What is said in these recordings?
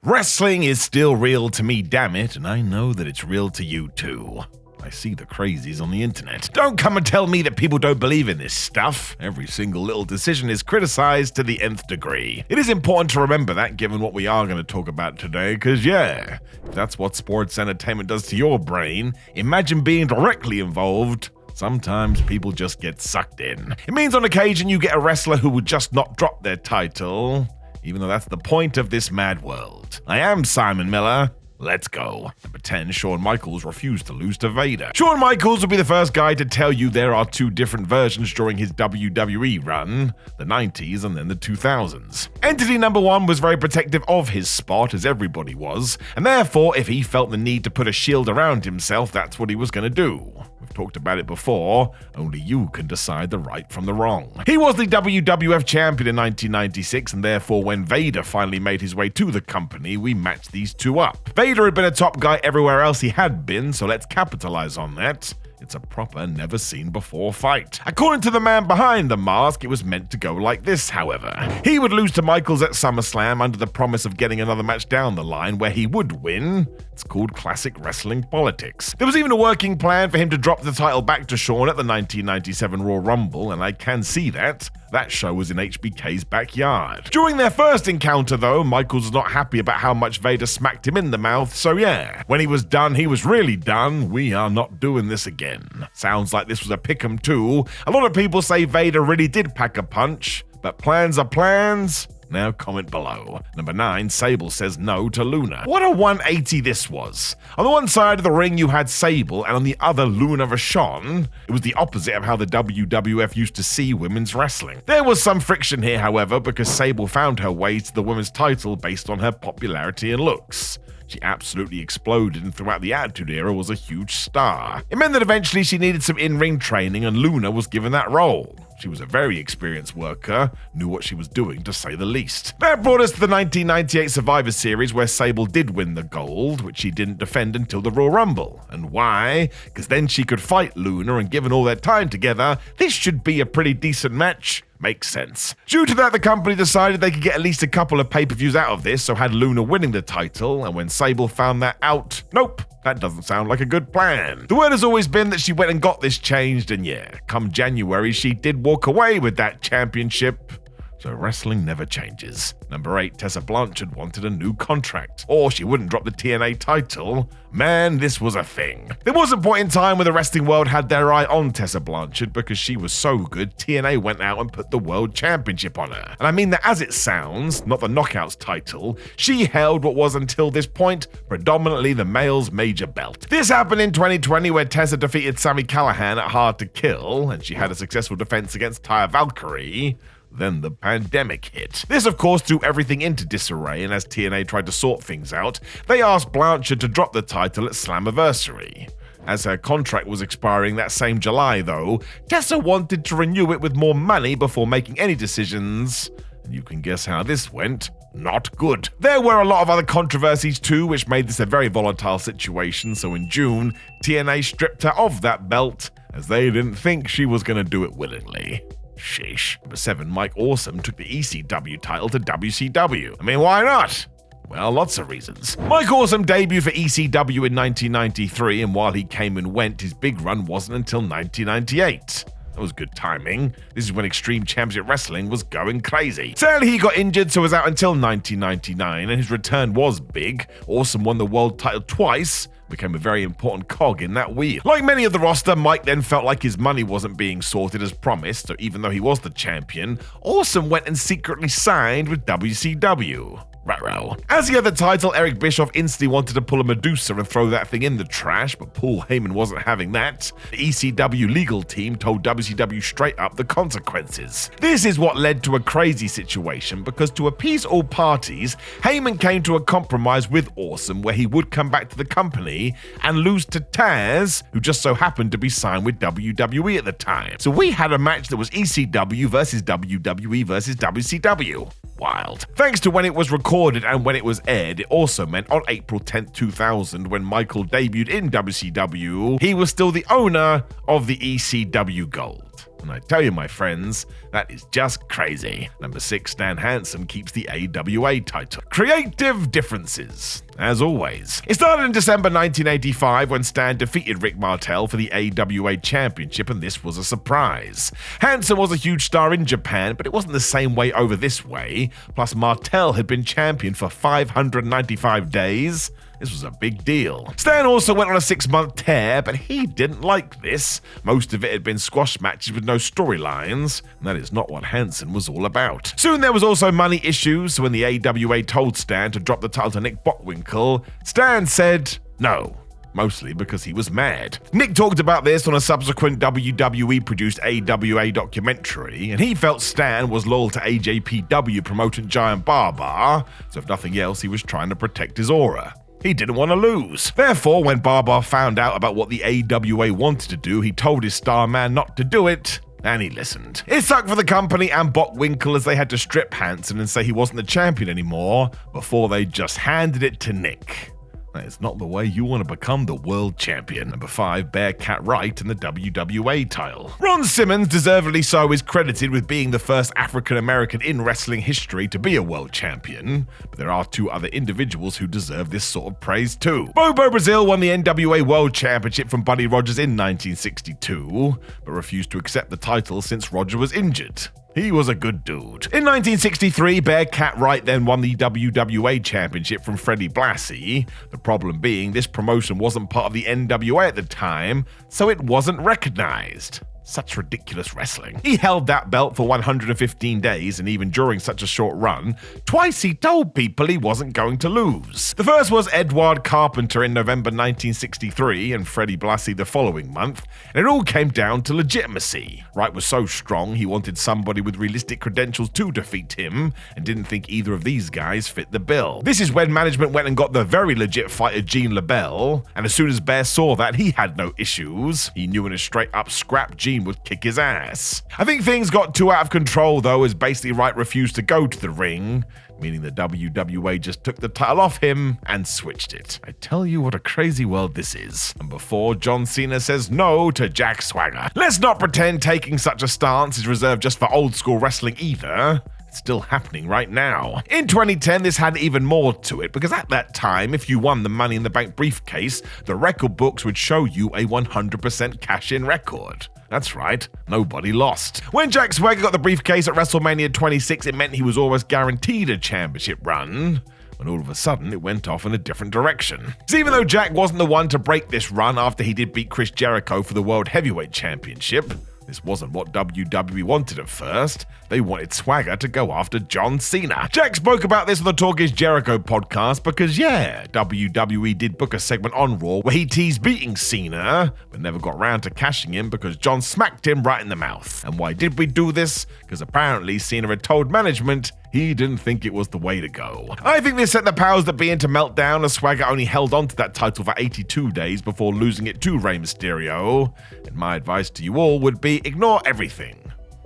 Wrestling is still real to me, damn it, and I know that it's real to you too. I see the crazies on the internet. Don't come and tell me that people don't believe in this stuff. Every single little decision is criticized to the nth degree. It is important to remember that given what we are going to talk about today, because yeah, if that's what sports entertainment does to your brain, imagine being directly involved. Sometimes people just get sucked in. It means on occasion you get a wrestler who would just not drop their title, even though that's the point of this mad world. I am Simon Miller. Let's go. Number 10, Shawn Michaels refused to lose to Vader. Shawn Michaels will be the first guy to tell you there are two different versions during his WWE run, the 90s and then the 2000s. Entity number 1 was very protective of his spot, as everybody was, and therefore if he felt the need to put a shield around himself, that's what he was going to do. We've talked about it before, only you can decide the right from the wrong. He was the WWF champion in 1996, and therefore when Vader finally made his way to the company, we matched these two up. Vader had been a top guy everywhere else he had been, so let's capitalize on that. It's a proper never-seen-before fight. According to the man behind the mask, it was meant to go like this, however. He would lose to Michaels at SummerSlam under the promise of getting another match down the line where he would win. It's called classic wrestling politics. There was even a working plan for him to drop the title back to Shawn at the 1997 Royal Rumble, and I can see that. That show was in HBK's backyard. During their first encounter, though, Michaels was not happy about how much Vader smacked him in the mouth, so yeah, when he was done, he was really done. We are not doing this again. Sounds like this was a pick'em too. A lot of people say Vader really did pack a punch, but plans are plans. Now comment below. Number 9, Sable says no to Luna. What a 180 this was. On the one side of the ring you had Sable, and on the other Luna Vachon. It was the opposite of how the WWF used to see women's wrestling. There was some friction here, however, because Sable found her way to the women's title based on her popularity and looks. She absolutely exploded and throughout the Attitude Era was a huge star. It meant that eventually she needed some in-ring training and Luna was given that role. She was a very experienced worker, knew what she was doing to say the least. That brought us to the 1998 Survivor Series where Sable did win the gold, which she didn't defend until the Royal Rumble. And why? Because then she could fight Luna, and given all their time together, this should be a pretty decent match. Makes sense. Due to that, the company decided they could get at least a couple of pay-per-views out of this, so had Luna winning the title, and when Sable found that out, nope, that doesn't sound like a good plan. The word has always been that she went and got this changed, and yeah, come January, she did walk away with that championship. So wrestling never changes. Number 8, Tessa Blanchard wanted a new contract, or she wouldn't drop the TNA title. Man, this was a thing. There was a point in time where the wrestling world had their eye on Tessa Blanchard because she was so good, TNA went out and put the world championship on her. And I mean that as it sounds, not the Knockouts title. She held what was until this point predominantly the male's major belt. This happened in 2020 where Tessa defeated Sami Callihan at Hard to Kill, and she had a successful defense against Taya Valkyrie. Then the pandemic hit. This, of course, threw everything into disarray, and as TNA tried to sort things out, they asked Blanchard to drop the title at Slammiversary. As her contract was expiring that same July, though, Tessa wanted to renew it with more money before making any decisions. And you can guess how this went. Not good. There were a lot of other controversies too, which made this a very volatile situation, so in June, TNA stripped her of that belt, as they didn't think she was going to do it willingly. Sheesh. Number 7, Mike Awesome took the ECW title to WCW. I mean, why not? Well, lots of reasons. Mike Awesome debuted for ECW in 1993, and while he came and went, his big run wasn't until 1998. That was good timing. This is when Extreme Championship Wrestling was going crazy. Sadly, he got injured, so was out until 1999, and his return was big. Awesome won the world title twice, became a very important cog in that wheel. Like many of the roster, Mike then felt like his money wasn't being sorted as promised, so even though he was the champion, Awesome went and secretly signed with WCW. Ruh-roh. As he had the title, Eric Bischoff instantly wanted to pull a Medusa and throw that thing in the trash, but Paul Heyman wasn't having that. The ECW legal team told WCW straight up the consequences. This is what led to a crazy situation, because to appease all parties, Heyman came to a compromise with Awesome where he would come back to the company and lose to Taz, who just so happened to be signed with WWE at the time. So we had a match that was ECW versus WWE versus WCW. Wild. Thanks to when it was recorded and when it was aired, it also meant on April 10th, 2000, when Michael debuted in WCW, he was still the owner of the ECW Gold. And I tell you, my friends, that is just crazy. Number 6, Danan Hansen keeps the AWA title. Creative differences, as always. It started in December 1985 when Stan defeated Rick Martel for the AWA Championship, and this was a surprise. Hansen was a huge star in Japan, but it wasn't the same way over this way. Plus, Martel had been champion for 595 days. This was a big deal. Stan also went on a 6-month tear, but he didn't like this. Most of it had been squash matches with no storylines, and that is not what Hansen was all about. Soon there was also money issues, so when the AWA told Stan to drop the title to Nick Bockwinkel, Stan said no. Mostly because he was mad. Nick talked about this on a subsequent WWE-produced AWA documentary, and he felt Stan was loyal to AJPW promoter Giant Baba, so if nothing else, he was trying to protect his aura. He didn't want to lose. Therefore, when Baba found out about what the AWA wanted to do, he told his star man not to do it, and he listened. It sucked for the company and Bockwinkel as they had to strip Hansen and say he wasn't the champion anymore before they just handed it to Nick. That is not the way you want to become the world champion. Number 5, Cat Wright in the WWA title. Ron Simmons, deservedly so, is credited with being the first African-American in wrestling history to be a world champion, but there are 2 other individuals who deserve this sort of praise too. Bobo Brazil won the NWA World Championship from Buddy Rogers in 1962, but refused to accept the title since Roger was injured. He was a good dude. In 1963, Cat Wright then won the WWA Championship from Freddie Blassie, the problem being this promotion wasn't part of the NWA at the time, so it wasn't recognized. Such ridiculous wrestling. He held that belt for 115 days, and even during such a short run, twice he told people he wasn't going to lose. The first was Edward Carpenter in November 1963 and Freddie Blassie the following month, and it all came down to legitimacy. Wright was so strong he wanted somebody with realistic credentials to defeat him, and didn't think either of these guys fit the bill. This is when management went and got the very legit fighter Gene LaBelle, and as soon as Bear saw that, he had no issues. He knew in a straight-up scrap Gene would kick his ass. I think things got too out of control though, as basically Wright refused to go to the ring, meaning the WWA just took the title off him and switched it. I tell you what a crazy world this is. Number 4, John Cena says no to Jack Swagger. Let's not pretend taking such a stance is reserved just for old school wrestling either. It's still happening right now. In 2010, this had even more to it, because at that time, if you won the Money in the Bank briefcase, the record books would show you a 100% cash-in record. That's right, nobody lost. When Jack Swagger got the briefcase at WrestleMania 26, it meant he was almost guaranteed a championship run, when all of a sudden it went off in a different direction. So even though Jack wasn't the one to break this run after he did beat Chris Jericho for the World Heavyweight Championship, this wasn't what WWE wanted at first. They wanted Swagger to go after John Cena. Jack spoke about this on the Talk Is Jericho podcast because, WWE did book a segment on Raw where he teased beating Cena, but never got round to cashing him because John smacked him right in the mouth. And why did we do this? Because apparently Cena had told management he didn't think it was the way to go. I think this set the powers that be into meltdown, as Swagger only held on to that title for 82 days before losing it to Rey Mysterio. And my advice to you all would be ignore everything.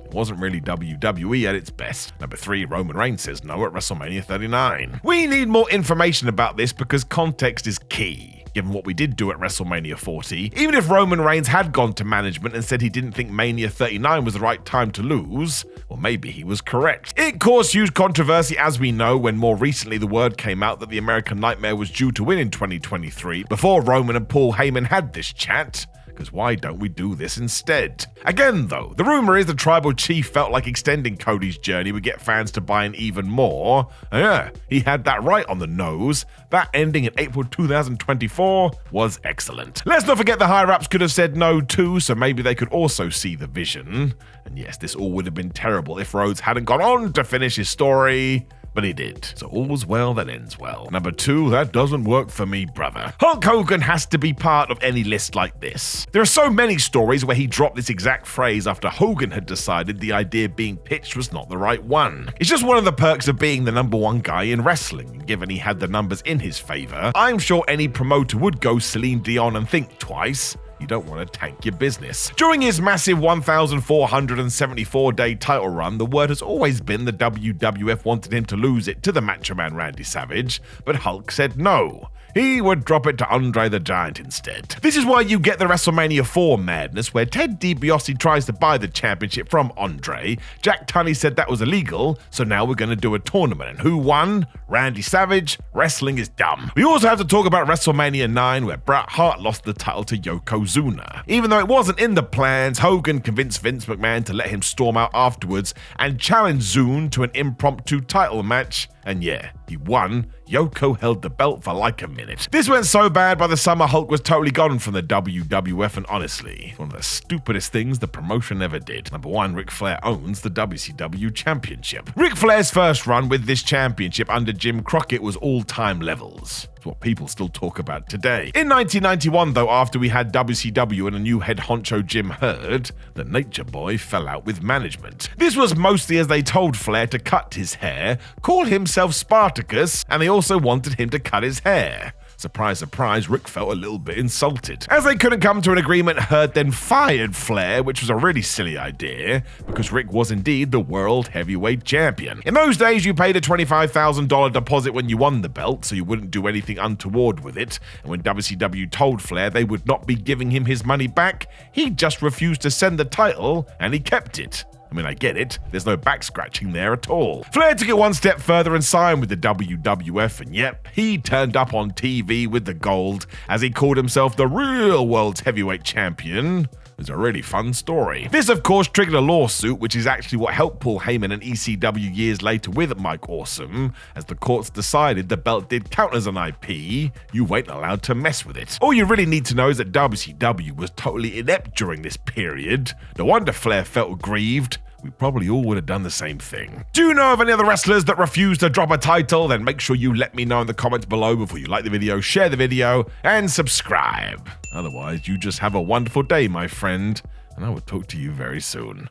It wasn't really WWE at its best. Number 3, Roman Reigns says no at WrestleMania 39. We need more information about this because context is key. Given what we did do at WrestleMania 40, even if Roman Reigns had gone to management and said he didn't think Mania 39 was the right time to lose, well, maybe he was correct. It caused huge controversy, as we know, when more recently the word came out that the American Nightmare was due to win in 2023, before Roman and Paul Heyman had this chat. Because why don't we do this instead? Again, though, the rumor is the tribal chief felt like extending Cody's journey would get fans to buy in even more. And yeah, he had that right on the nose. That ending in April 2024 was excellent. Let's not forget the higher-ups could have said no too, so maybe they could also see the vision. And yes, this all would have been terrible if Rhodes hadn't gone on to finish his story. But he did. So all's well that ends well. Number 2, that doesn't work for me, brother. Hulk Hogan has to be part of any list like this. There are so many stories where he dropped this exact phrase after Hogan had decided the idea being pitched was not the right one. It's just one of the perks of being the number 1 guy in wrestling. Given he had the numbers in his favor, I'm sure any promoter would go Celine Dion and think twice. You don't want to tank your business. During his massive 1,474-day title run, the word has always been the WWF wanted him to lose it to the Macho Man Randy Savage, but Hulk said no. He would drop it to Andre the Giant instead. This is why you get the WrestleMania 4 madness, where Ted DiBiase tries to buy the championship from Andre. Jack Tunney said that was illegal, so now we're going to do a tournament. And who won? Randy Savage. Wrestling is dumb. We also have to talk about WrestleMania 9, where Bret Hart lost the title to Yokozuna. Even though it wasn't in the plans, Hogan convinced Vince McMahon to let him storm out afterwards and challenge Zune to an impromptu title match. And yeah, he won. Yoko held the belt for like a minute. This went so bad by the summer Hulk was totally gone from the WWF, and honestly, one of the stupidest things the promotion ever did. Number one, Ric Flair owns the WCW Championship. Ric Flair's first run with this championship under Jim Crockett was all-time levels. It's what people still talk about today. In 1991, though, after we had WCW and a new head honcho Jim Herd, the Nature Boy fell out with management. This was mostly as they told Flair to cut his hair, call himself Spartacus, and they also wanted him to cut his hair. Surprise, surprise, Rick felt a little bit insulted. As they couldn't come to an agreement, Herd then fired Flair, which was a really silly idea, because Rick was indeed the World Heavyweight Champion. In those days, you paid a $25,000 deposit when you won the belt, so you wouldn't do anything untoward with it, and when WCW told Flair they would not be giving him his money back, he just refused to send the title, and he kept it. I mean, I get it. There's no back scratching there at all. Flair took it one step further and signed with the WWF, and yep, he turned up on TV with the gold as he called himself the real world's heavyweight champion. It's a really fun story. This, of course, triggered a lawsuit, which is actually what helped Paul Heyman and ECW years later with Mike Awesome, as the courts decided the belt did count as an IP. You weren't allowed to mess with it. All you really need to know is that WCW was totally inept during this period. No wonder Flair felt aggrieved. We probably all would have done the same thing. Do you know of any other wrestlers that refuse to drop a title? Then make sure you let me know in the comments below before you like the video, share the video, and subscribe. Otherwise, you just have a wonderful day, my friend, and I will talk to you very soon.